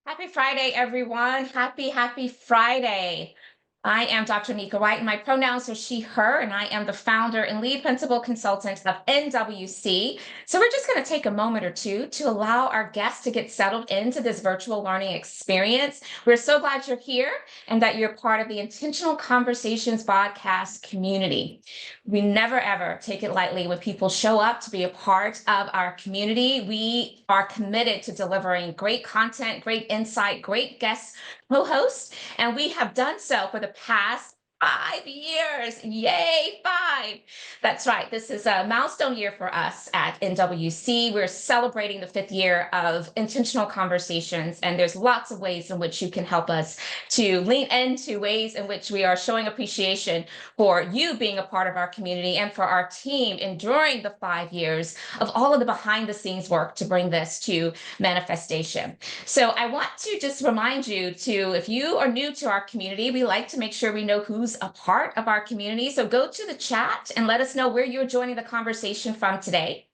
Happy Friday, everyone. Happy Friday. I am Dr. Nika White, and my pronouns are she, her, and I am the founder and lead principal consultant of NWC. So we're just going to take a moment or two to allow our guests to get settled into this virtual learning experience. We're so glad you're here and that you're part of the Intentional Conversations podcast community. We never ever take it lightly when people show up to be a part of our community. We are committed to delivering great content, great insight, great guest co-hosts, and we have done so for the past 5 years. Yay, five. That's right. This is a milestone year for us at NWC. We're celebrating the 5th year of intentional conversations, and there's lots of ways in which you can help us to lean into ways in which we are showing appreciation for you being a part of our community and for our team enduring the 5 years of all of the behind the scenes work to bring this to manifestation. So I want to just remind you to, if you are new to our community, we like to make sure we know who's a part of our community. So go to the chat and let us know where you're joining the conversation from today.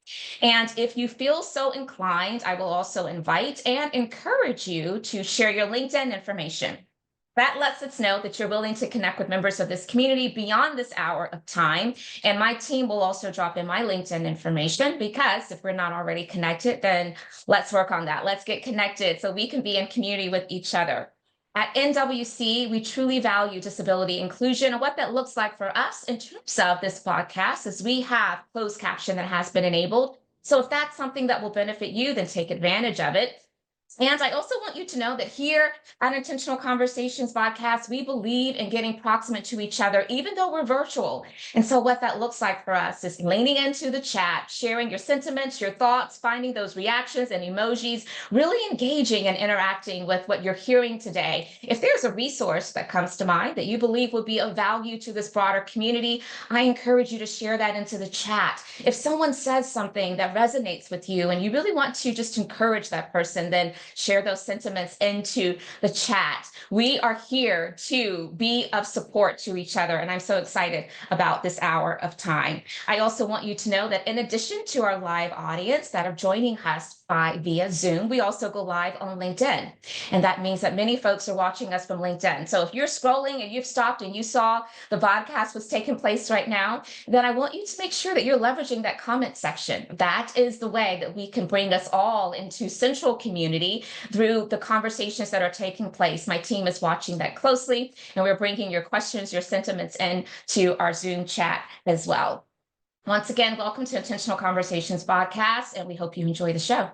And if you feel so inclined, I will also invite and encourage you to share your LinkedIn information. That lets us know that you're willing to connect with members of this community beyond this hour of time. And my team will also drop in my LinkedIn information, because if we're not already connected, then let's work on that. Let's get connected so we can be in community with each other. At NWC, we truly value disability inclusion, and what that looks like for us in terms of this podcast is we have closed caption that has been enabled. So if that's something that will benefit you, then take advantage of it. And I also want you to know that here at Intentional Conversations podcast, we believe in getting proximate to each other, even though we're virtual. And so what that looks like for us is leaning into the chat, sharing your sentiments, your thoughts, finding those reactions and emojis, really engaging and interacting with what you're hearing today. If there's a resource that comes to mind that you believe would be of value to this broader community, I encourage you to share that into the chat. If someone says something that resonates with you and you really want to just encourage that person, then share those sentiments into the chat. We are here to be of support to each other, and I'm so excited about this hour of time. I also want you to know that in addition to our live audience that are joining us via Zoom, we also go live on LinkedIn. And that means that many folks are watching us from LinkedIn. So if you're scrolling and you've stopped and you saw the podcast was taking place right now, then I want you to make sure that you're leveraging that comment section. That is the way that we can bring us all into central community through the conversations that are taking place. My team is watching that closely, and we're bringing your questions, your sentiments into our Zoom chat as well. Once again, welcome to Intentional Conversations podcast, and we hope you enjoy the show.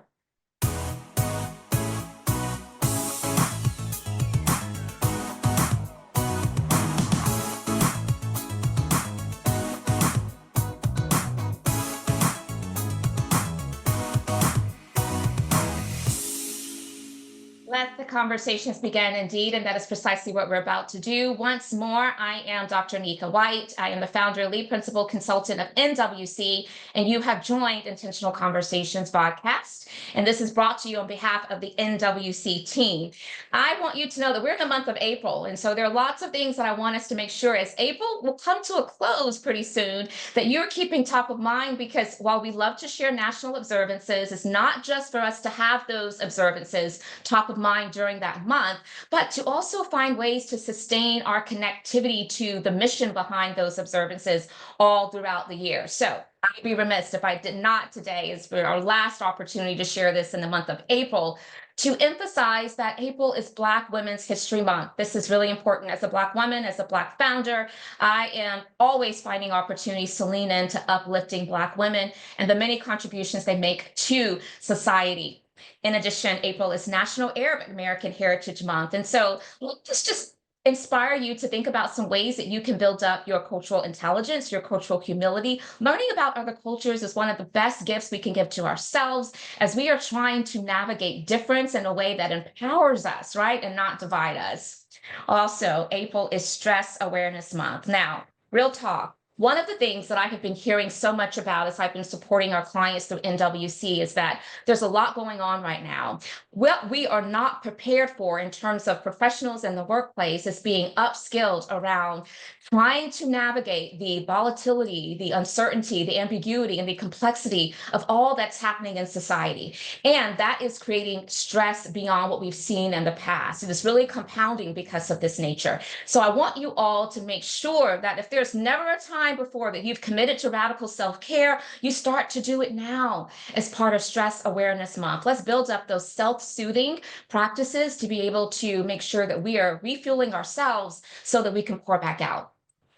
Let the conversations begin, indeed, and that is precisely what we're about to do. Once more, I am Dr. Nika White. I am the founder and lead principal consultant of NWC, and you have joined Intentional Conversations podcast, and this is brought to you on behalf of the NWC team. I want you to know that we're in the month of April, and so there are lots of things that I want us to make sure as April will come to a close pretty soon, that you're keeping top of mind, because while we love to share national observances, it's not just for us to have those observances top of mind during that month, but to also find ways to sustain our connectivity to the mission behind those observances all throughout the year. So I'd be remiss if I did not today, as for our last opportunity to share this in the month of April, to emphasize that April is Black Women's History Month. This is really important. As a Black woman, as a Black founder, I am always finding opportunities to lean into uplifting Black women and the many contributions they make to society. In addition, April is National Arab American Heritage Month. And so let's just inspire you to think about some ways that you can build up your cultural intelligence, your cultural humility. Learning about other cultures is one of the best gifts we can give to ourselves as we are trying to navigate difference in a way that empowers us, right, and not divide us. Also, April is Stress Awareness Month. Now, real talk. one of the things that I have been hearing so much about as I've been supporting our clients through NWC is that there's a lot going on right now. What we are not prepared for in terms of professionals in the workplace is being upskilled around trying to navigate the volatility, the uncertainty, the ambiguity, and the complexity of all that's happening in society. And that is creating stress beyond what we've seen in the past. It is really compounding because of this nature. So I want you all to make sure that if there's never a time before that you've committed to radical self-care, you start to do it now as part of Stress Awareness Month. Let's build up those self-soothing practices to be able to make sure that we are refueling ourselves so that we can pour back out.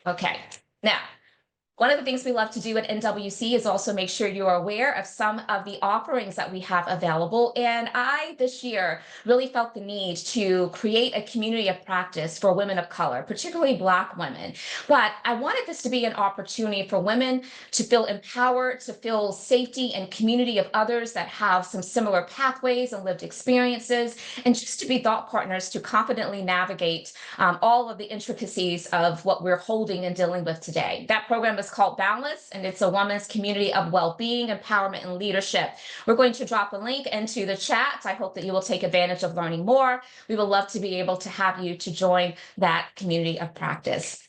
Okay, now, one of the things we love to do at NWC is also make sure you are aware of some of the offerings that we have available. And I, this year, really felt the need to create a community of practice for women of color, particularly Black women. But I wanted this to be an opportunity for women to feel empowered, to feel safety and community of others that have some similar pathways and lived experiences, and just to be thought partners to confidently navigate all of the intricacies of what we're holding and dealing with today. That program is called Boundless, and it's a woman's community of well-being, empowerment, and leadership. We're going to drop a link into the chat. I hope that you will take advantage of learning more. We would love to be able to have you to join that community of practice.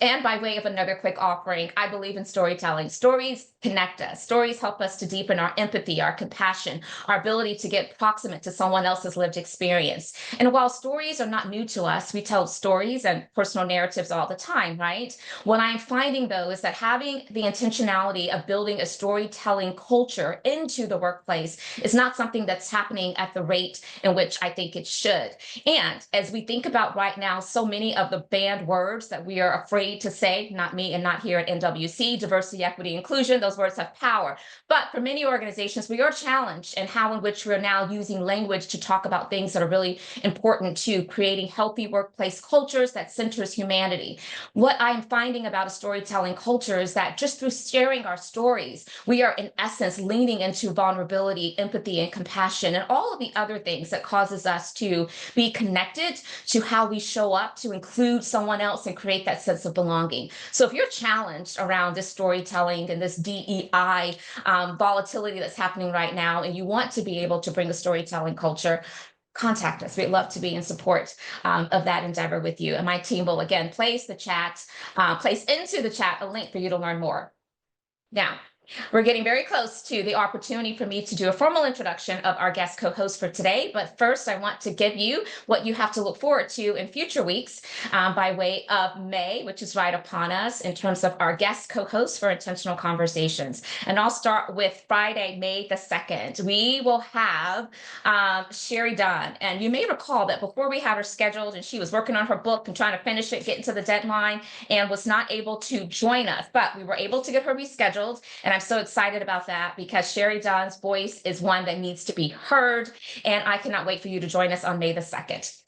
And by way of another quick offering, I believe in storytelling. Stories connect us. Stories help us to deepen our empathy, our compassion, our ability to get proximate to someone else's lived experience. And while stories are not new to us, we tell stories and personal narratives all the time, right? What I'm finding, though, is that having the intentionality of building a storytelling culture into the workplace is not something that's happening at the rate in which I think it should. And as we think about right now, so many of the banned words that we are afraid to say, not me and not here at NWC, diversity, equity, inclusion, those words have power. But for many organizations, we are challenged in how in which we're now using language to talk about things that are really important to creating healthy workplace cultures that centers humanity. What I'm finding about a storytelling culture is that just through sharing our stories, we are in essence leaning into vulnerability, empathy, and compassion, and all of the other things that causes us to be connected to how we show up to include someone else and create that sense of belonging. So if you're challenged around this storytelling and this DEI volatility that's happening right now, and you want to be able to bring a storytelling culture, contact us. We'd love to be in support of that endeavor with you. And my team will again place into the chat a link for you to learn more. Now, we're getting very close to the opportunity for me to do a formal introduction of our guest co-host for today. But first, I want to give you what you have to look forward to in future weeks by way of May, which is right upon us in terms of our guest co-host for Intentional Conversations. And I'll start with Friday, May the 2nd. We will have Sherry Dunn. And you may recall that before we had her scheduled and she was working on her book and trying to finish it, getting to the deadline, and was not able to join us. But we were able to get her rescheduled. And I'm so excited about that because Sherry Dunn's voice is one that needs to be heard. And I cannot wait for you to join us on May the 2nd.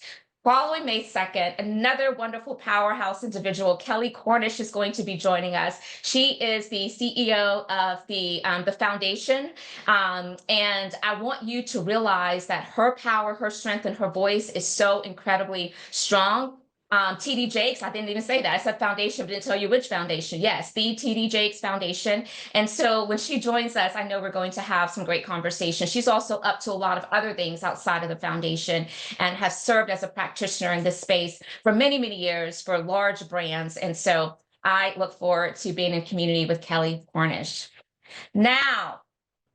Following May 2nd, another wonderful powerhouse individual, Kelly Cornish, is going to be joining us. She is the CEO of the foundation. And I want you to realize that her power, her strength, and her voice is so incredibly strong. TD Jakes, I didn't even say that. I said foundation, but didn't tell you which foundation. Yes, the TD Jakes Foundation. And so when she joins us, I know we're going to have some great conversation. She's also up to a lot of other things outside of the foundation and has served as a practitioner in this space for many, many years for large brands. And so I look forward to being in community with Kelly Cornish. Now,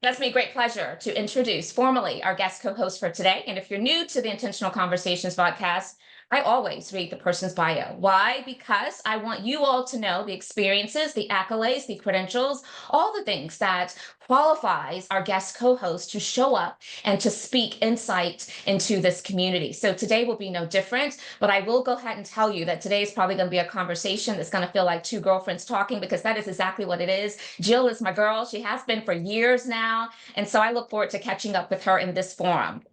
that's me great pleasure to introduce formally our guest co-host for today. And if you're new to the Intentional Conversations podcast, I always read the person's bio. Why? Because I want you all to know the experiences, the accolades, the credentials, all the things that qualifies our guest co-host to show up and to speak insight into this community. So today will be no different, but I will go ahead and tell you that today is probably going to be a conversation that's going to feel like two girlfriends talking, because that is exactly what it is. Jill is my girl. She has been for years now. And so I look forward to catching up with her in this forum.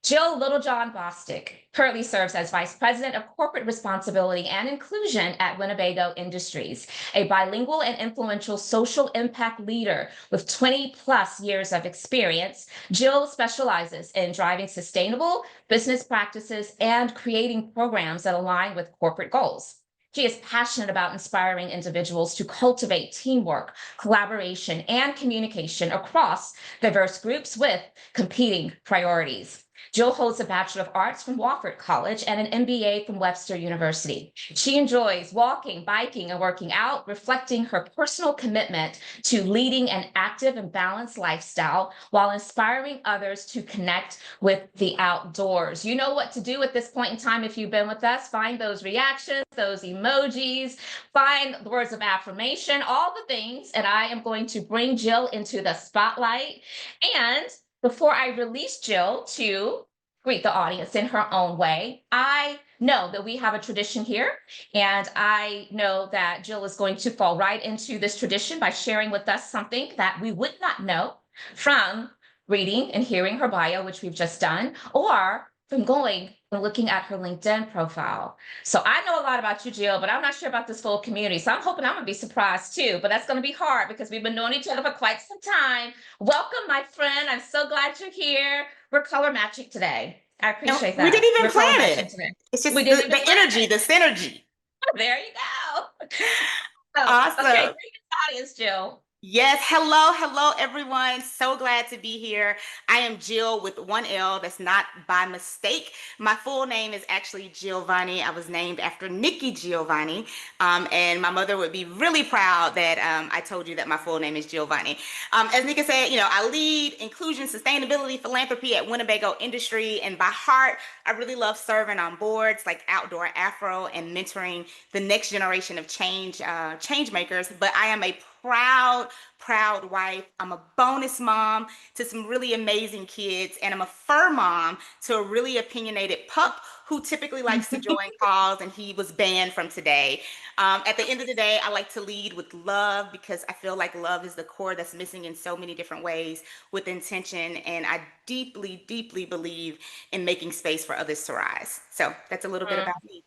Jill Littlejohn Bostick currently serves as Vice President of Corporate Responsibility and Inclusion at Winnebago Industries, a bilingual and influential social impact leader with 20 plus years of experience. Jill specializes in driving sustainable business practices and creating programs that align with corporate goals. She is passionate about inspiring individuals to cultivate teamwork, collaboration, and communication across diverse groups with competing priorities. Jill holds a Bachelor of Arts from Wofford College and an MBA from Webster University. She enjoys walking, biking, and working out, reflecting her personal commitment to leading an active and balanced lifestyle while inspiring others to connect with the outdoors. You know what to do at this point in time if you've been with us. Find those reactions, those emojis, find the words of affirmation, all the things. And I am going to bring Jill into the spotlight. And before I release Jill to greet the audience in her own way, I know that we have a tradition here, and I know that Jill is going to fall right into this tradition by sharing with us something that we would not know from reading and hearing her bio, which we've just done, or from going and looking at her LinkedIn profile. So I know a lot about you, Jill, but I'm not sure about this full community. So I'm hoping I'm going to be surprised too, but that's going to be hard because we've been knowing each other for quite some time. Welcome, my friend. I'm so glad you're here. We're color matching today. I No, appreciate we that. didn't even We're color plan matching it. today. It's We just didn't even the plan energy, it. the synergy. There you go. So, okay, Awesome. greet the audience, Jill. Yes, hello, hello, everyone. So glad to be here. I am Jill with one L. That's not by mistake. My full name is actually Giovanni. I was named after Nikki Giovanni. And my mother would be really proud that I told you that my full name is Giovanni. As Nika said, I lead inclusion, sustainability, philanthropy at Winnebago Industry. And by heart, I really love serving on boards like Outdoor Afro and mentoring the next generation of change makers. But I am a proud wife. I'm a bonus mom to some really amazing kids, and I'm a fur mom to a really opinionated pup who typically likes to join calls, and he was banned from today. At the end of the day, I like to lead with love because I feel like love is the core that's missing in so many different ways with intention, and I deeply, deeply believe in making space for others to rise. So that's a little bit about me.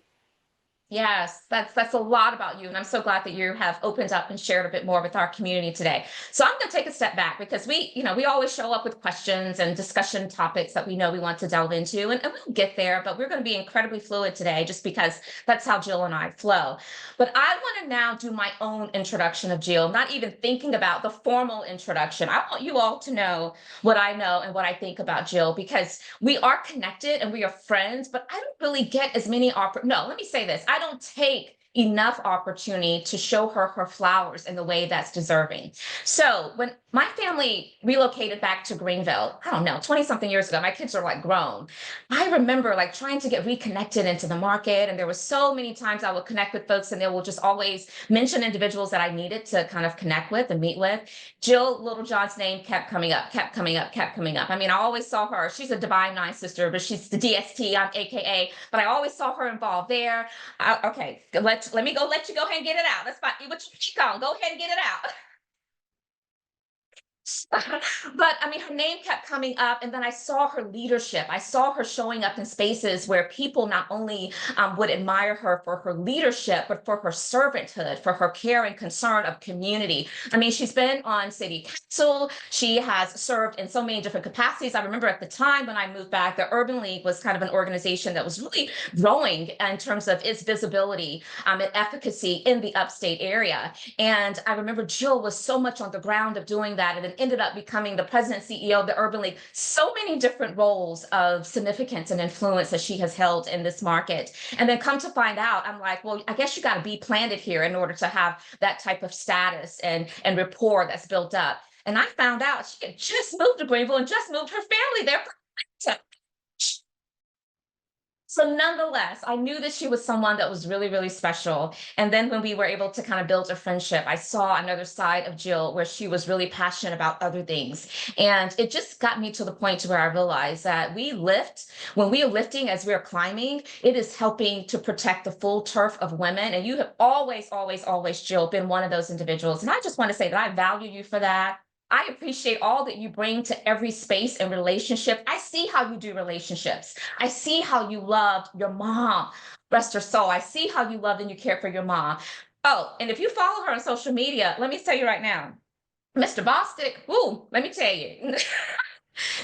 Yes, that's a lot about you, and I'm so glad that you have opened up and shared a bit more with our community today. So I'm going to take a step back because we always show up with questions and discussion topics that we know we want to delve into, and we'll get there, but we're going to be incredibly fluid today just because that's how Jill and I flow. But I want to now do my own introduction of Jill, not even thinking about the formal introduction. I want you all to know what I know and what I think about Jill because we are connected and we are friends, but I don't really get as many no, let me say this. I don't take enough opportunity to show her her flowers in the way that's deserving. So when my family relocated back to Greenville, I don't know, 20 something years ago, my kids are like grown. I remember like trying to get reconnected into the market. And there were so many times I would connect with folks and they will just always mention individuals that I needed to kind of connect with and meet with. Jill Littlejohn's name kept coming up, kept coming up, kept coming up. I mean, I always saw her. She's a Divine Nine sister, but she's the DST, I'm AKA, but I always saw her involved there. Okay, let me go let you go ahead and get it out. That's fine. What you keep on. Go ahead and get it out. But I mean, her name kept coming up, and then I saw her leadership. I saw her showing up in spaces where people not only would admire her for her leadership, but for her servanthood, for her care and concern of community. I mean, she's been on city council. She has served in so many different capacities. I remember at the time when I moved back, the Urban League was kind of an organization that was really growing in terms of its visibility and efficacy in the upstate area. And I remember Jill was so much on the ground of doing that, and then ended up becoming the president CEO of the Urban League. So many different roles of significance and influence that she has held in this market. And then come to find out, I'm like, well, I guess you got to be planted here in order to have that type of status and rapport that's built up. And I found out she had just moved to Greenville and just moved her family there. So nonetheless, I knew that she was someone that was really, really special. And then when we were able to kind of build a friendship, I saw another side of Jill where she was really passionate about other things. And it just got me to the point to where I realized that when we are lifting as we're climbing, it is helping to protect the full turf of women. And you have always, always, always, Jill, been one of those individuals. And I just want to say that I value you for that. I appreciate all that you bring to every space and relationship. I see how you do relationships. I see how you loved your mom, rest her soul. I see how you loved and you cared for your mom. Oh, and if you follow her on social media, let me tell you right now, Mr. Bostick, ooh, let me tell you.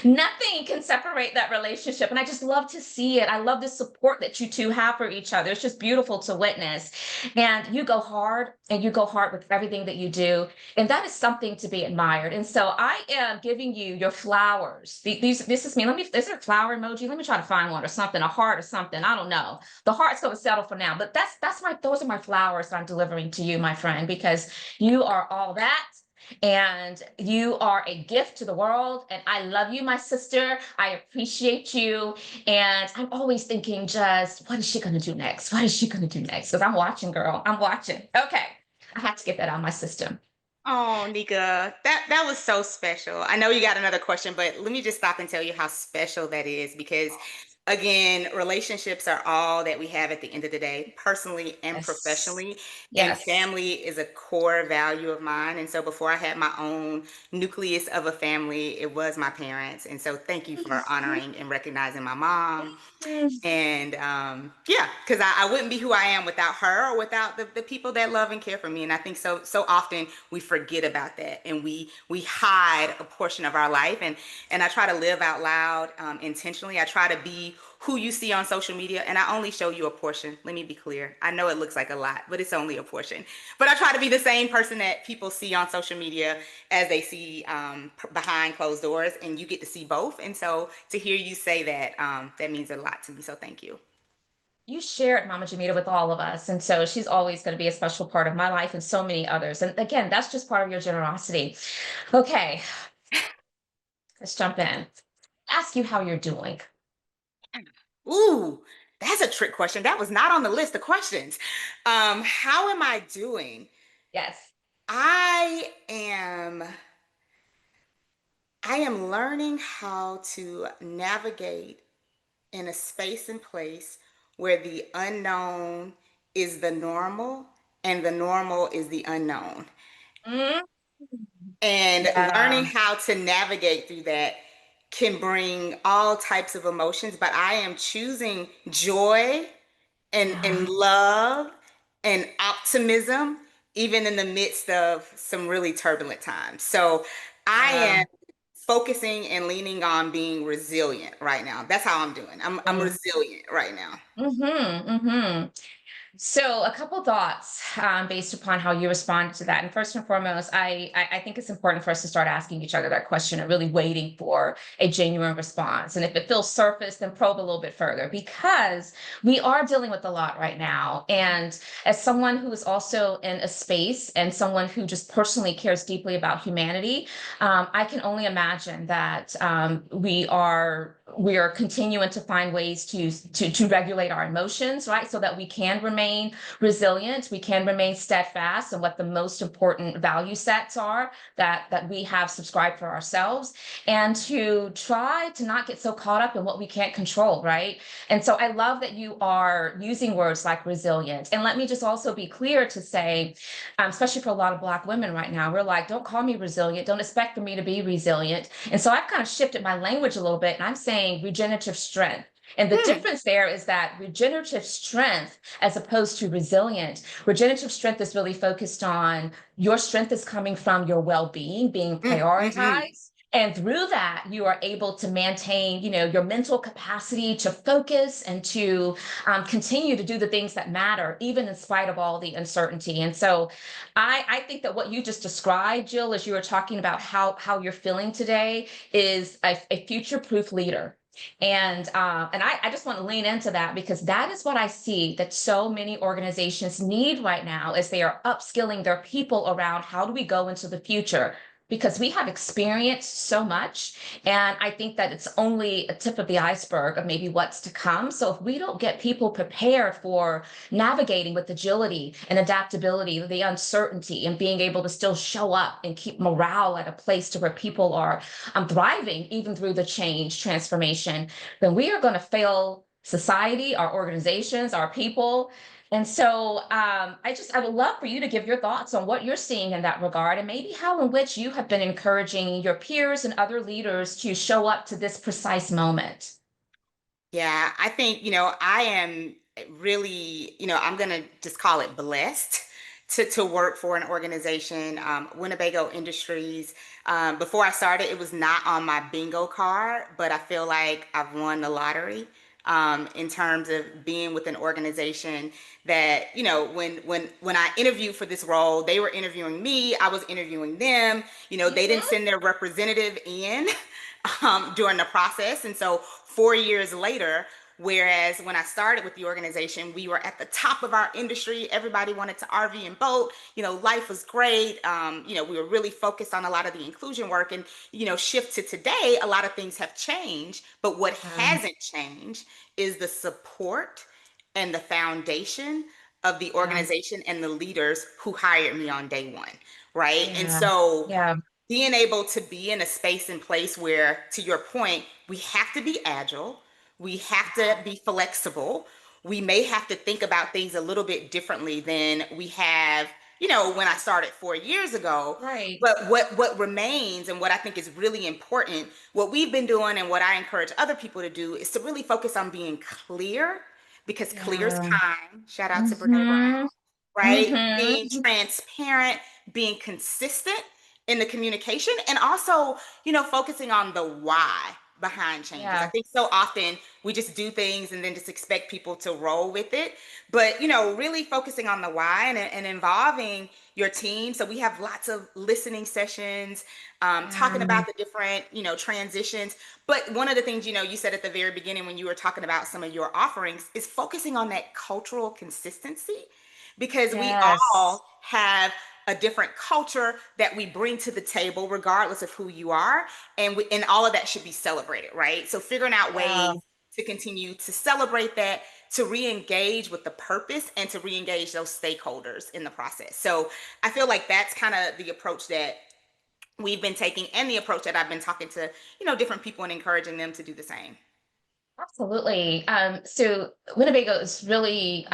Nothing can separate that relationship. And I just love to see it. I love the support that you two have for each other. It's just beautiful to witness. And you go hard and you go hard with everything that you do. And that is something to be admired. And so I am giving you your flowers. This is me. Is there a flower emoji? Let me try to find one or something, a heart or something. I don't know. The heart's going to settle for now. But those are my flowers that I'm delivering to you, my friend, because you are all that. And you are a gift to the world. And I love you, my sister. I appreciate you. And I'm always thinking, just what is she going to do next? What is she going to do next? Because I'm watching, girl. I'm watching. Okay. I had to get that out of my system. Oh, Nika, that was so special. I know you got another question, but let me just stop and tell you how special that is because again, relationships are all that we have at the end of the day, personally and Yes. professionally. And Yes. family is a core value of mine. And so before I had my own nucleus of a family, it was my parents. And so thank you for honoring and recognizing my mom. And yeah, because I wouldn't be who I am without her or without the people that love and care for me. And I think so often we forget about that and we hide a portion of our life. And I try to live out loud intentionally. I try to be who you see on social media, and I only show you a portion. Let me be clear. I know it looks like a lot, but it's only a portion. But I try to be the same person that people see on social media as they see behind closed doors, and you get to see both. And so to hear you say that, that means a lot to me. So thank you. You shared Mama Jamita with all of us. And so she's always going to be a special part of my life and so many others. And again, that's just part of your generosity. Okay, let's jump in. Ask you how you're doing. Ooh, that's a trick question. That was not on the list of questions. How am I doing? Yes. I am I am learning how to navigate in a space and place where the unknown is the normal and the normal is the unknown. Mm, And learning yeah. how to navigate through that can bring all types of emotions, but I am choosing joy and Yeah. love and optimism, even in the midst of some really turbulent times. So I Yeah. am focusing and leaning on being resilient right now. That's how I'm doing. I'm Mm. resilient right now. Mm-hmm. Mm-hmm. So, a couple thoughts based upon how you responded to that. And first and foremost, I think it's important for us to start asking each other that question and really waiting for a genuine response. And if it feels surface, then probe a little bit further because we are dealing with a lot right now. And as someone who is also in a space and someone who just personally cares deeply about humanity, I can only imagine that we are continuing to find ways to regulate our emotions, right? So that we can remain resilient, we can remain steadfast in what the most important value sets are that we have subscribed for ourselves, and to try to not get so caught up in what we can't control, right? And so I love that you are using words like resilient. And let me just also be clear to say, especially for a lot of Black women right now, we're like, don't call me resilient, don't expect for me to be resilient. And so I've kind of shifted my language a little bit and I'm saying regenerative strength. And the Hmm. difference there is that regenerative strength, as opposed to resilient, regenerative strength is really focused on your strength is coming from your well-being, being Mm. prioritized. And through that, you are able to maintain, your mental capacity to focus and to continue to do the things that matter, even in spite of all the uncertainty. And so I think that what you just described, Jill, as you were talking about how you're feeling today, is a future-proof leader. And I just want to lean into that because that is what I see that so many organizations need right now as they are upskilling their people around how do we go into the future, because we have experienced so much. And I think that it's only a tip of the iceberg of maybe what's to come. So if we don't get people prepared for navigating with agility and adaptability, the uncertainty, and being able to still show up and keep morale at a place to where people are thriving even through the change transformation, then we are going to fail society, our organizations, our people. And so I would love for you to give your thoughts on what you're seeing in that regard and maybe how in which you have been encouraging your peers and other leaders to show up to this precise moment. Yeah, I think, I am really, I'm going to just call it blessed to work for an organization, Winnebago Industries. Before I started, it was not on my bingo card, but I feel like I've won the lottery in terms of being with an organization that, when I interviewed for this role, they were interviewing me, I was interviewing them. They didn't Mhm. send their representative in during the process. And so 4 years later, whereas when I started with the organization, we were at the top of our industry. Everybody wanted to RV and boat. Life was great. We were really focused on a lot of the inclusion work. And, shift to today, a lot of things have changed. But what hasn't changed is the support and the foundation of the Yeah, organization and the leaders who hired me on day one. Right. And yeah, so yeah, being able to be in a space and place where, to your point, we have to be agile, we have to be flexible, we may have to think about things a little bit differently than we have, when I started 4 years ago. right. But what remains and what I think is really important, what we've been doing and what I encourage other people to do is to really focus on being clear, because clear is Yeah. kind. Shout out to Brene Brown. Mhm. Right? Being Mhm. transparent, being consistent in the communication, and also, focusing on the why behind changes. I Yeah, think so often we just do things and then just expect people to roll with it. But, really focusing on the why and involving your team. So we have lots of listening sessions, talking yeah, about the different, transitions. But one of the things, you said at the very beginning when you were talking about some of your offerings is focusing on that cultural consistency, because we yes, all have a different culture that we bring to the table regardless of who you are, and all of that should be celebrated, right? So figuring out yeah. ways to continue to celebrate that, to re-engage with the purpose, and to re-engage those stakeholders in the process. So I feel like that's kind of the approach that we've been taking, and the approach that I've been talking to, different people and encouraging them to do the same. Absolutely. So Winnebago is really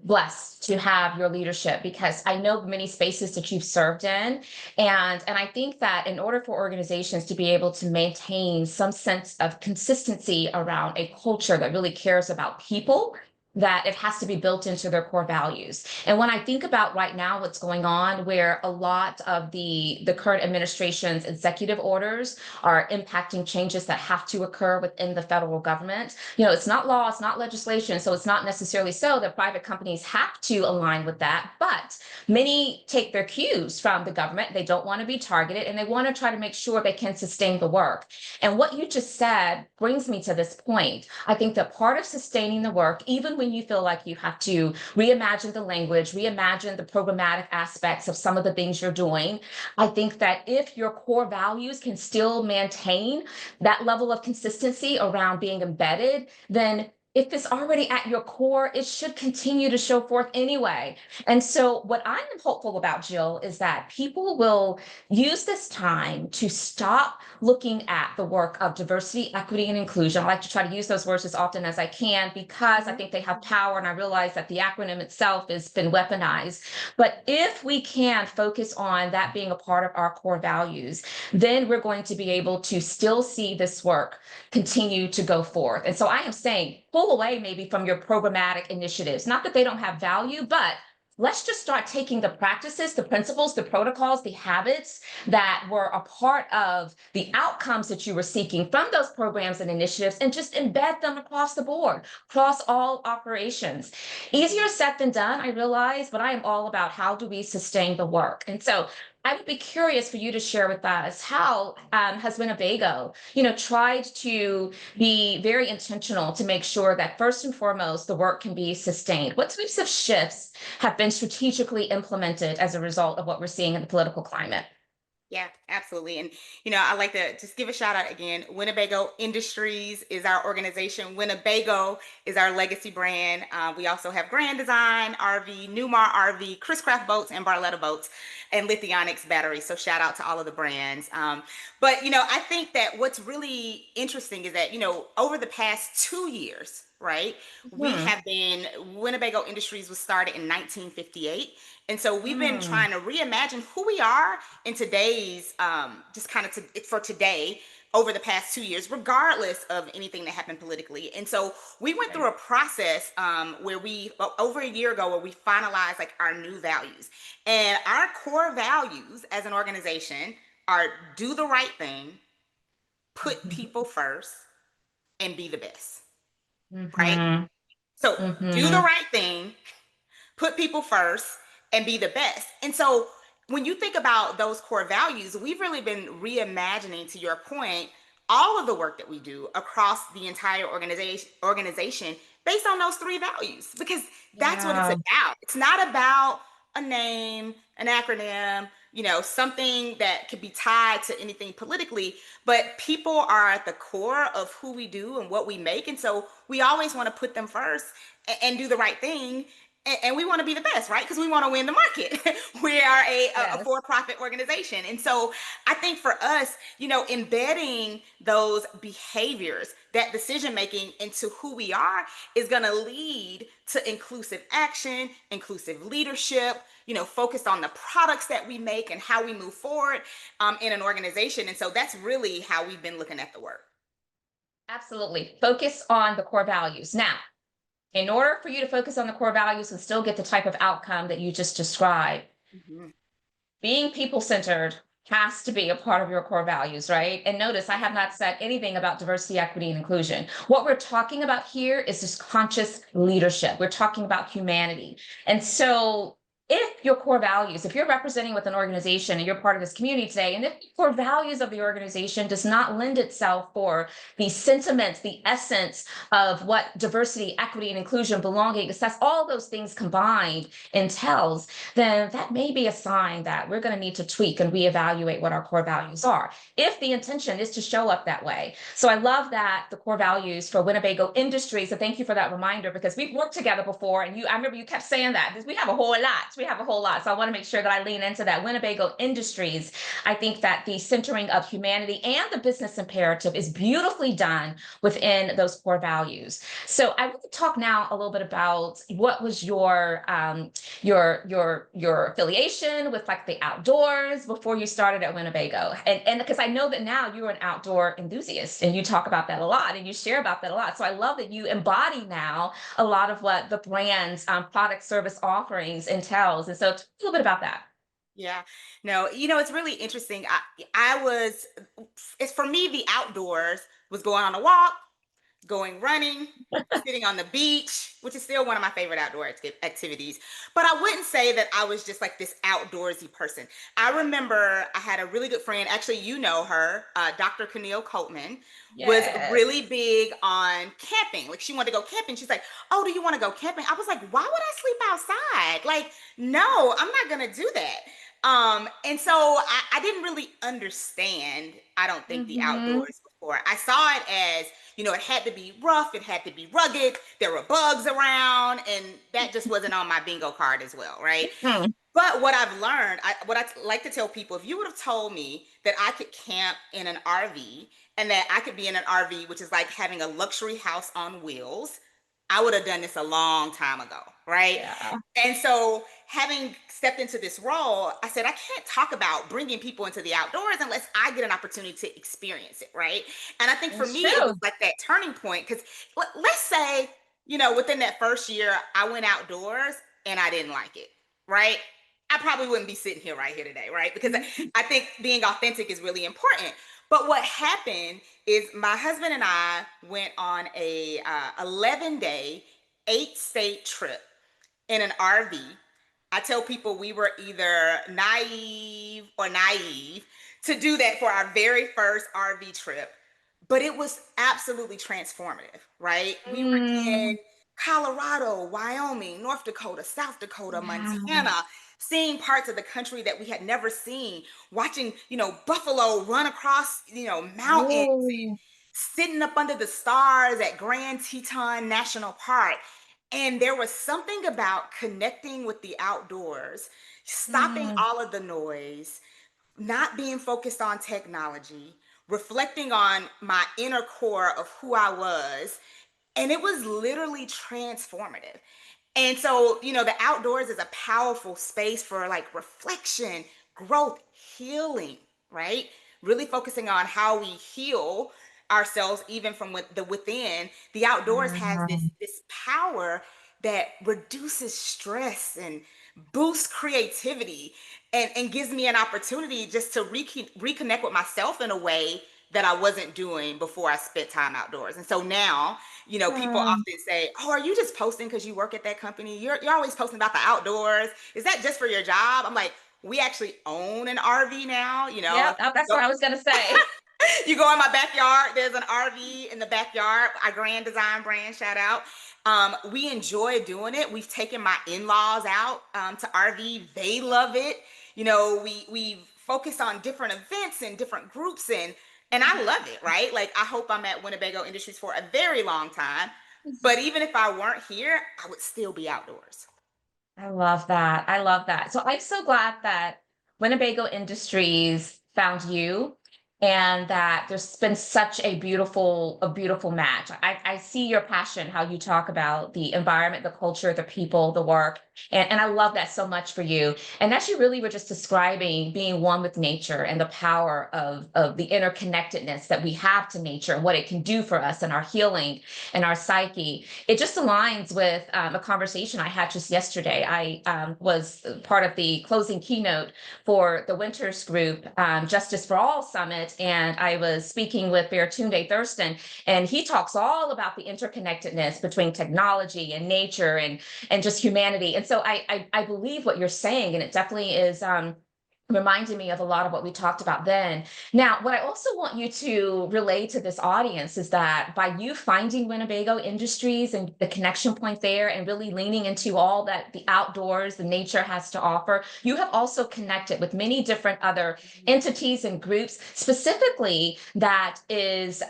blessed to have your leadership because I know many spaces that you've served in, and I think that in order for organizations to be able to maintain some sense of consistency around a culture that really cares about people, that it has to be built into their core values. And when I think about right now what's going on, where a lot of the current administration's executive orders are impacting changes that have to occur within the federal government. It's not law, it's not legislation, so it's not necessarily so that private companies have to align with that, but many take their cues from the government. They don't want to be targeted and they want to try to make sure they can sustain the work. And what you just said brings me to this point. I think that part of sustaining the work, even when you feel like you have to reimagine the language, reimagine the programmatic aspects of some of the things you're doing, I think that if your core values can still maintain that level of consistency around being embedded, then if it's already at your core, it should continue to show forth anyway. And so, what I am hopeful about, Jill, is that people will use this time to stop looking at the work of diversity, equity, and inclusion. I like to try to use those words as often as I can because I Mhm. think they have power, and I realize that the acronym itself has been weaponized. But if we can focus on that being a part of our core values, then we're going to be able to still see this work continue to go forth. And so I am saying, pull away maybe from your programmatic initiatives. Not that they don't have value, but let's just start taking the practices, the principles, the protocols, the habits that were a part of the outcomes that you were seeking from those programs and initiatives and just embed them across the board, across all operations. Easier said than done, I realize, but I am all about how do we sustain the work. And so I would be curious for you to share with us how has Winnebago, tried to be very intentional to make sure that first and foremost the work can be sustained. What types of shifts have been strategically implemented as a result of what we're seeing in the political climate? Yeah, absolutely. And, I like to just give a shout out again. Winnebago Industries is our organization. Winnebago is our legacy brand. We also have Grand Design, RV, Newmar RV, Chris Craft Boats, and Barletta Boats, and Lithionics Batteries. So shout out to all of the brands. But, I think that what's really interesting is that, over the past 2 years, right? We Hmm. have been, Winnebago Industries was started in 1958. And so we've been Hmm. trying to reimagine who we are in today's, just kind of for today over the past 2 years, regardless of anything that happened politically. And so we went through Right. a process where over a year ago, where we finalized like our new values. And our core values as an organization are do the right thing, put people first, and be the best, right? Mm-hmm. So do the Mm-hmm. right thing, put people first, and be the best. And so when you think about those core values, we've really been reimagining, to your point, all of the work that we do across the entire organization based on those three values, because that's what it's Yeah. about. It's not about a name, an acronym, something that could be tied to anything politically, but people are at the core of who we do and what we make. And so we always want to put them first and do the right thing, and we want to be the best, right? Because we want to win the market. We are a Yes. for-profit organization. And so I think for us, embedding those behaviors, that decision making into who we are, is going to lead to inclusive action, inclusive leadership, focused on the products that we make and how we move forward in an organization. And so that's really how we've been looking at the work. Absolutely. Focus on the core values. Now, in order for you to focus on the core values and still get the type of outcome that you just described, Mhm. being people centered has to be a part of your core values, right? And notice I have not said anything about diversity, equity, and inclusion. What we're talking about here is just conscious leadership. We're talking about humanity. And so, if your core values, if you're representing with an organization and you're part of this community today, and if the core values of the organization does not lend itself for the sentiments, the essence of what diversity, equity, and inclusion, belonging, success, all those things combined entails, then that may be a sign that we're going to need to tweak and reevaluate what our core values are, if the intention is to show up that way. So I love that the core values for Winnebago Industries. So thank you for that reminder, because we've worked together before, and I remember you kept saying that we have a whole lot. We have a whole lot. So I want to make sure that I lean into that. Winnebago Industries, I think that the centering of humanity and the business imperative is beautifully done within those core values. So I want to talk now a little bit about what was your affiliation with like the outdoors before you started at Winnebago. And because I know that now you're an outdoor enthusiast and you talk about that a lot and you share about that a lot. So I love that you embody now a lot of what the brand's product service offerings entails. And so talk a little bit about that. Yeah, no, it's really interesting. It's for me, the outdoors was going on a walk, going running, sitting on the beach, which is still one of my favorite outdoor activities. But I wouldn't say that I was just like this outdoorsy person. I remember I had a really good friend, actually, her, Dr. Keneal Coatman, was really Yes. big on camping. Like she wanted to go camping. She's like, "Oh, do you want to go camping?" I was like, "Why would I sleep outside? Like, no, I'm not gonna do that." And so I didn't really understand, I don't think, the Mm-hmm. outdoors before. I saw it as, it had to be rough, it had to be rugged, there were bugs around, and that just wasn't on my bingo card as well, right? Hmm. But what I've learned, what I like to tell people, if you would have told me that I could camp in an RV and that I could be in an RV, which is like having a luxury house on wheels, I would have done this a long time ago, right? Yeah. And so, having stepped into this role, I said, I can't talk about bringing people into the outdoors unless I get an opportunity to experience it, right? And I think for That's me, it was true. like that turning point. Because let's say, within that first year, I went outdoors and I didn't like it, right? I probably wouldn't be sitting here right here today, right? Because I think being authentic is really important. But what happened is my husband and I went on a 11-day, 8-state trip in an RV. I tell people we were either naive to do that for our very first RV trip, but it was absolutely transformative, right? We were Mm, in Colorado, Wyoming, North Dakota, South Dakota, wow. Montana, seeing parts of the country that we had never seen, watching, buffalo run across, mountains, Oh. sitting up under the stars at Grand Teton National Park. And there was something about connecting with the outdoors, stopping Mm, all of the noise, not being focused on technology, reflecting on my inner core of who I was, And it was literally transformative. And so, the outdoors is a powerful space for like reflection, growth, healing, right? Really focusing on how we heal ourselves even from the within. The outdoors has Mhm. this power that reduces stress and boosts creativity, and gives me an opportunity just to reconnect with myself in a way that I wasn't doing before I spent time outdoors. And so now, people Mm. often say, "Oh, are you just posting because you work at that company? You're always posting about the outdoors. Is that just for your job?" I'm like, we actually own an RV now. Yep, that's Go, what I was gonna say. you go in my backyard, there's an RV in the backyard, our Grand Design brand, shout out. We enjoy doing it. We've taken my in-laws out to RV. They love it. We focus on different events and different groups, and I love it, right? Like, I hope I'm at Winnebago Industries for a very long time. But even if I weren't here, I would still be outdoors. I love that. I love that. So I'm so glad that Winnebago Industries found you and that there's been such a beautiful match. I see your passion, how you talk about the environment, the culture, the people, the work. And I love that so much for you. And as you really were just describing being one with nature and the power of the interconnectedness that we have to nature and what it can do for us and our healing and our psyche, it just aligns with a conversation I had just yesterday. I was part of the closing keynote for the Winters Group Justice for All Summit, and I was speaking with Baratunde Thurston, and he talks all about the interconnectedness between technology and nature and just humanity. And so I believe what you're saying, and it definitely is. Reminded me of a lot of what we talked about then. Now, what I also want you to relay to this audience is that by you finding Winnebago Industries and the connection point there and really leaning into all that the outdoors, the nature has to offer, you have also connected with many different other entities and groups, specifically that is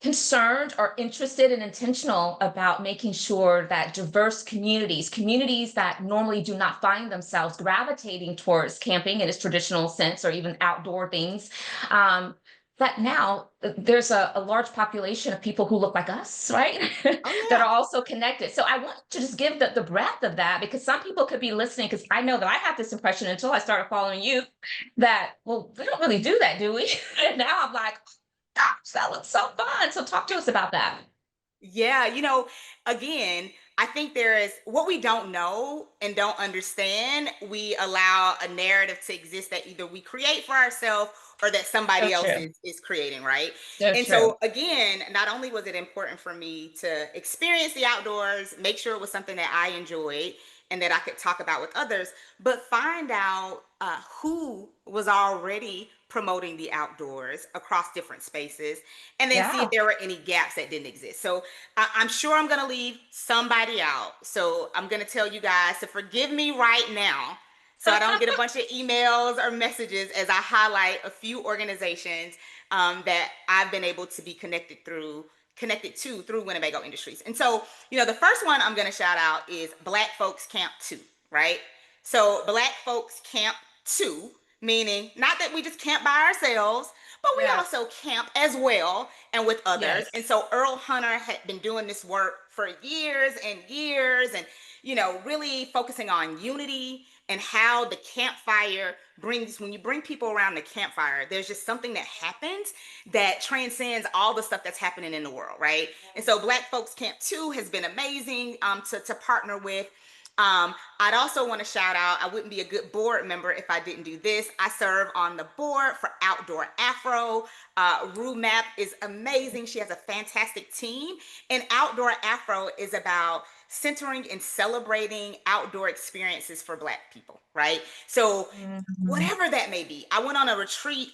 concerned or interested and intentional about making sure that diverse communities that normally do not find themselves gravitating towards camping in its traditional sense or even outdoor things, that now there's a large population of people who look like us, right? Oh That yeah. are also connected. So I want to just give the breadth of that because some people could be listening because I know that I had this impression until I started following you that, well, we don't really do that, do we? And now I'm like, gosh, that looks so fun. So talk to us about that. Yeah, again, I think there is what we don't know and don't understand. We allow a narrative to exist that either we create for ourselves or that So somebody else true. is creating, right? So And true. so, again, not only was it important for me to experience the outdoors, make sure it was something that I enjoyed and that I could talk about with others, but find out who was already promoting the outdoors across different spaces, and then see if Yeah. there were any gaps that didn't exist. So I'm sure I'm going to leave somebody out. So I'm going to tell you guys to forgive me right now so I don't get a bunch of emails or messages as I highlight a few organizations that I've been able to be connected to through Winnebago Industries. And so, the first one I'm going to shout out is Black Folks Camp 2, right? So Black Folks Camp 2, meaning not that we just camp by ourselves, but we Yes. also camp as well and with others. And Yes. so Earl Hunter had been doing this work for years and years, and really focusing on unity and how the campfire brings, when you bring people around the campfire, there's just something that happens that transcends all the stuff that's happening in the world, right? And so Black Folks Camp 2 has been amazing to partner with. I'd also want to shout out, I wouldn't be a good board member if I didn't do this. I serve on the board for Outdoor Afro. Rue Map is amazing. She has a fantastic team. And Outdoor Afro is about centering and celebrating outdoor experiences for Black people, right? So, Mhm. whatever that may be. I went on a retreat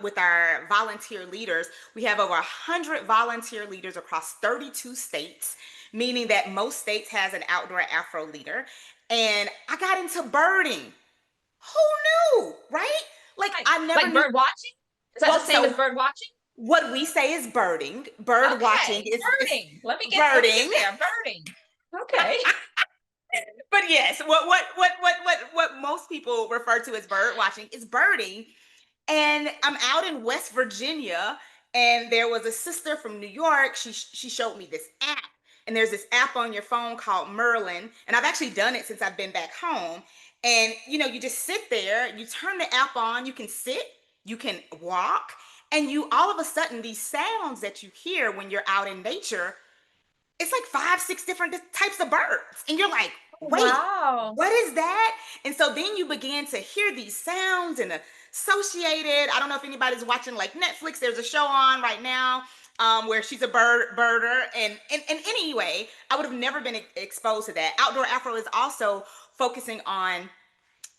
with our volunteer leaders. We have over 100 volunteer leaders across 32 states, meaning that most states has an outdoor Afro leader. And I got into birding. Who knew, right? Like, I never Like knew. bird watching? Is that the Well, same as so bird watching? what we say is birding. Bird watching Okay, is birding. Let me get birding. there. Birding. Okay. But yes, what most people refer to as bird watching is birding. And I'm out in West Virginia, And there was a sister from New York. She showed me this app, and there's this app on your phone called Merlin, and I've actually done it since I've been back home. And you just sit there, you turn the app on, you can sit, you can walk, and you all of a sudden these sounds that you hear when you're out in nature, it's like five, six different types of birds. And you're like, wait, Wow. what is that? And so then you begin to hear these sounds and associated. I don't know if anybody's watching like Netflix. There's a show on right now where she's a birder. And anyway, I would have never been exposed to that. Outdoor Afro is also focusing on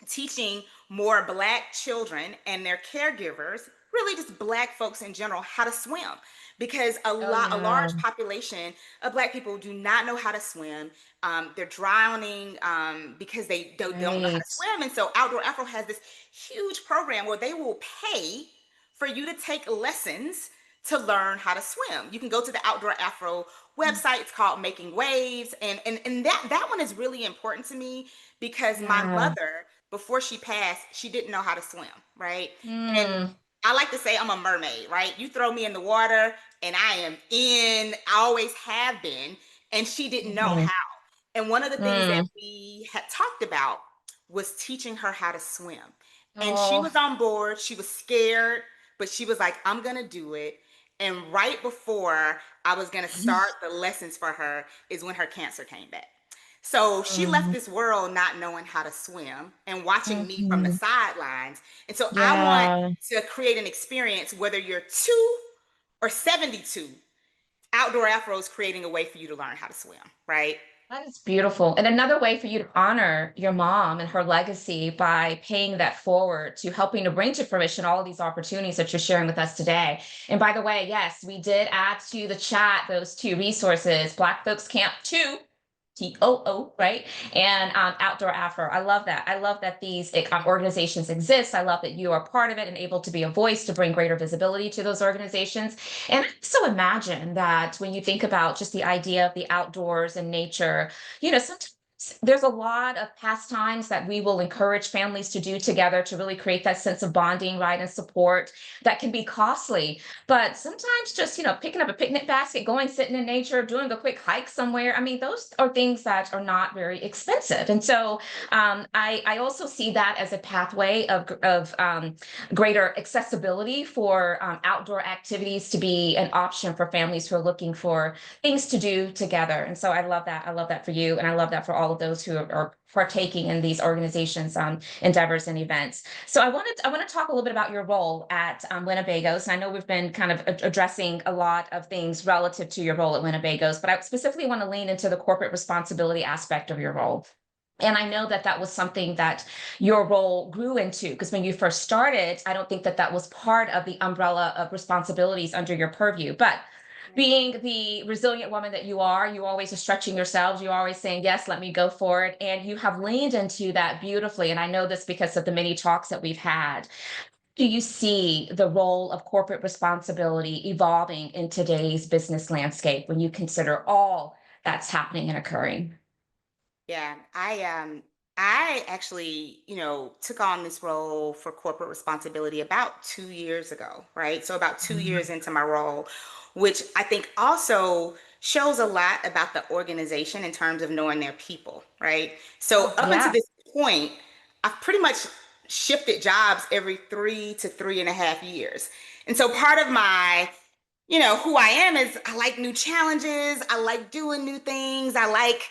teaching more Black children and their caregivers, really just Black folks in general, how to swim. Because Oh a yeah. large population of Black people do not know how to swim. They're drowning because they don't know how to Right. swim. And so Outdoor Afro has this huge program where they will pay for you to take lessons to learn how to swim. You can go to the Outdoor Afro website. It's called Making Waves. And that one is really important to me because my Yeah. mother, before she passed, she didn't know how to swim, right? And Mm. I like to say I'm a mermaid, right? You throw me in the water and I am in, I always have been, and she didn't know Mhm. how. And one of the things that Mm. we had talked about was teaching her how to swim. And she Oh. was on board. She was scared, but she was like, I'm going to do it. And right before I was going to start the lessons for her is when her cancer came back. So she left Mm. this world not knowing how to swim and watching me from the Mhm. sidelines. And so I want Yeah. to create an experience, whether you're 2 or 72, Outdoor Afro is creating a way for you to learn how to swim, right? That is beautiful. And another way for you to honor your mom and her legacy by paying that forward to helping to bring to fruition all of these opportunities that you're sharing with us today. And by the way, yes, we did add to the chat those two resources, Black Folks Camp 2. TOO, right? And Outdoor Afro. I love that. I love that these organizations exist. I love that you are part of it and able to be a voice to bring greater visibility to those organizations. And I also imagine that when you think about just the idea of the outdoors and nature, sometimes there's a lot of pastimes that we will encourage families to do together to really create that sense of bonding, right, and support that can be costly. But sometimes just, picking up a picnic basket, going sitting in nature, doing a quick hike somewhere, I mean, those are things that are not very expensive. And so I also see that as a pathway of greater accessibility for outdoor activities to be an option for families who are looking for things to do together. And so I love that. I love that for you. And I love that for all of those who are partaking in these organizations, endeavors and events. So I want to talk a little bit about your role at Winnebago's. And I know we've been kind of addressing a lot of things relative to your role at Winnebago's, but I specifically want to lean into the corporate responsibility aspect of your role. And I know that that was something that your role grew into because when you first started, I don't think that that was part of the umbrella of responsibilities under your purview. But being the resilient woman that you always are stretching yourselves. You're always saying, yes, let me go for it. And you have leaned into that beautifully. And I know this because of the many talks that we've had. Do you see the role of corporate responsibility evolving in today's business landscape when you consider all that's happening and occurring? Yeah, I actually, took on this role for corporate responsibility about 2 years ago, right? So about 2 years into my role, which I think also shows a lot about the organization in terms of knowing their people, right? So Oh, up until yeah. this point, I've pretty much shifted jobs every 3 to 3.5 years. And so part of my who I am is I like new challenges. I like doing new things. I like,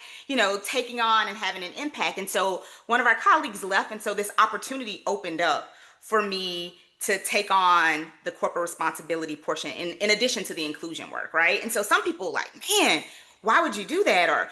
taking on and having an impact. And so one of our colleagues left. And so this opportunity opened up for me to take on the corporate responsibility portion in addition to the inclusion work, right? And so some people like, man, why would you do that? Or,